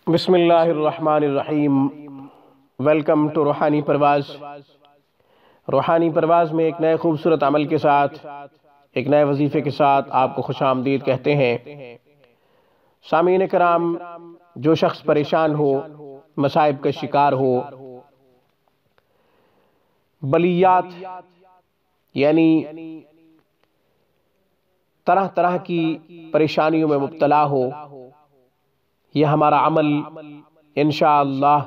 بسم اللہ الرحمن الرحیم۔ ویلکم ٹو روحانی پرواز۔ روحانی پرواز میں ایک نئے خوبصورت عمل کے ساتھ، ایک نئے وظیفے کے ساتھ آپ کو خوش آمدید کہتے ہیں۔ سامعین کرام، جو شخص پریشان ہو، مصائب کا شکار ہو، بلیات یعنی طرح طرح کی پریشانیوں میں مبتلا ہو، یہ ہمارا عمل انشاءاللہ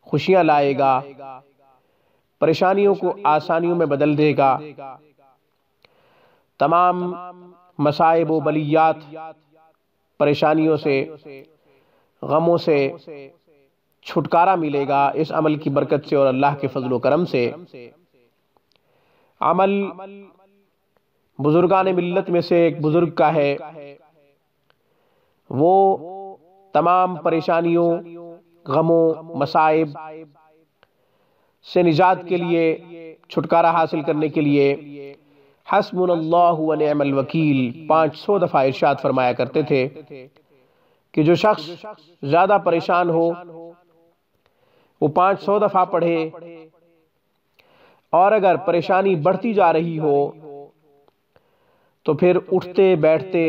خوشیاں لائے گا، پریشانیوں کو آسانیوں میں بدل دے گا۔ تمام مصائب و بلیات، پریشانیوں سے، غموں سے چھٹکارا ملے گا اس عمل کی برکت سے اور اللہ کے فضل و کرم سے۔ عمل بزرگان ملت میں سے ایک بزرگ کا ہے، وہ تمام پریشانیوں، غموں، مصائب سے نجات کے لیے، چھٹکارا حاصل کرنے کے لیے حسبنا اللہ و نعم الوکیل 500 دفعہ ارشاد فرمایا کرتے تھے کہ جو شخص زیادہ پریشان ہو وہ 500 دفعہ پڑھے، اور اگر پریشانی بڑھتی جا رہی ہو تو پھر اٹھتے بیٹھتے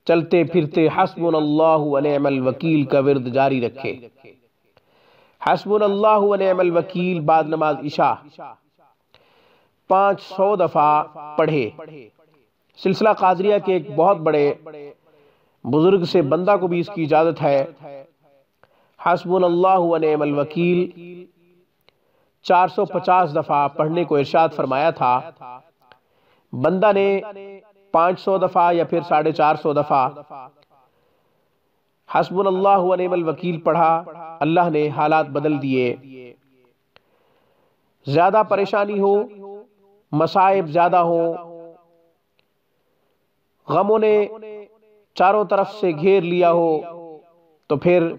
چلتے پھرتے حسبنا اللہ و نعم الوکیل کا ورد جاری رکھے۔ حسبنا اللہ و نعم الوکیل بعد نماز عشاء 500 دفعہ پڑھے۔ سلسلہ قادریہ کے ایک بہت بڑے بزرگ سے بندہ کو بھی اس کی اجازت ہے۔ حسبنا اللہ و نعم الوکیل 450 دفعہ پڑھنے کو ارشاد فرمایا تھا۔ بندہ نے 500 دفعہ یا پھر 450 دفعہ حسبنا اللہ و نعم الوکیل پڑھا، اللہ نے حالات بدل دیے۔ زیادہ پریشانی ہو، مصائب زیادہ ہو، غموں نے چاروں طرف سے گھیر لیا ہو، تو پھر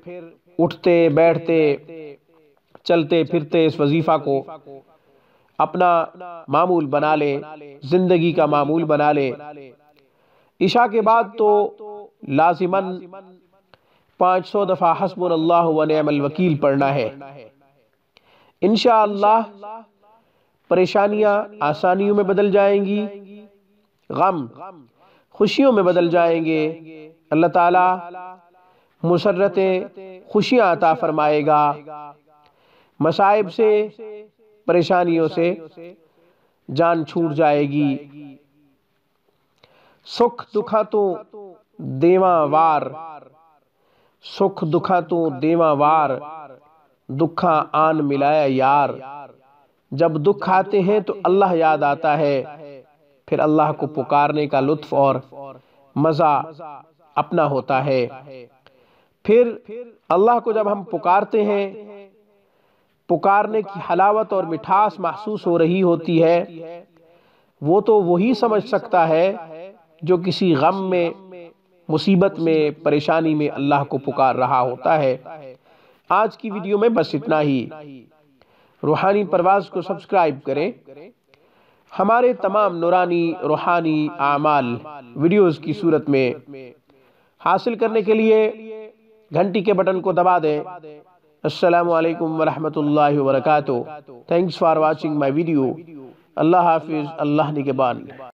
اٹھتے بیٹھتے چلتے پھرتے اس وظیفہ کو اپنا معمول بنا لے، زندگی کا معمول بنا لے۔ عشاء کے بعد تو لازماً 500 دفعہ حسبنا اللہ و نعم الوکیل پڑھنا ہے۔ انشاءاللہ پریشانیاں آسانیوں میں بدل جائیں گی، غم خوشیوں میں بدل جائیں گے، اللہ تعالی مسرتیں خوشیاں عطا فرمائے گا، مصائب سے پریشانیوں سے جان چھوٹ جائے گی۔ سکھ دکھا تو دیواں وار، سکھ دکھا تو دیواں وار، دکھاں آن ملایا یار۔ جب دکھ آتے ہیں تو اللہ یاد آتا ہے، پھر اللہ کو پکارنے کا لطف اور مزہ اپنا ہوتا ہے۔ پھر اللہ کو جب ہم پکارتے ہیں، پکارنے کی حلاوت اور مٹھاس محسوس ہو رہی ہوتی ہے، وہ تو وہی سمجھ سکتا ہے جو کسی غم میں، مصیبت میں، پریشانی میں اللہ کو پکار رہا ہوتا ہے۔ آج کی ویڈیو میں بس اتنا ہی۔ روحانی پرواز کو سبسکرائب کریں۔ ہمارے تمام نورانی روحانی اعمال ویڈیوز کی صورت میں حاصل کرنے کے لیے گھنٹی کے بٹن کو دبا دیں۔ السلام علیکم ورحمۃ اللہ وبرکاتہ۔ Thanks for watching my video. اللہ حافظ، اللہ نگہبان۔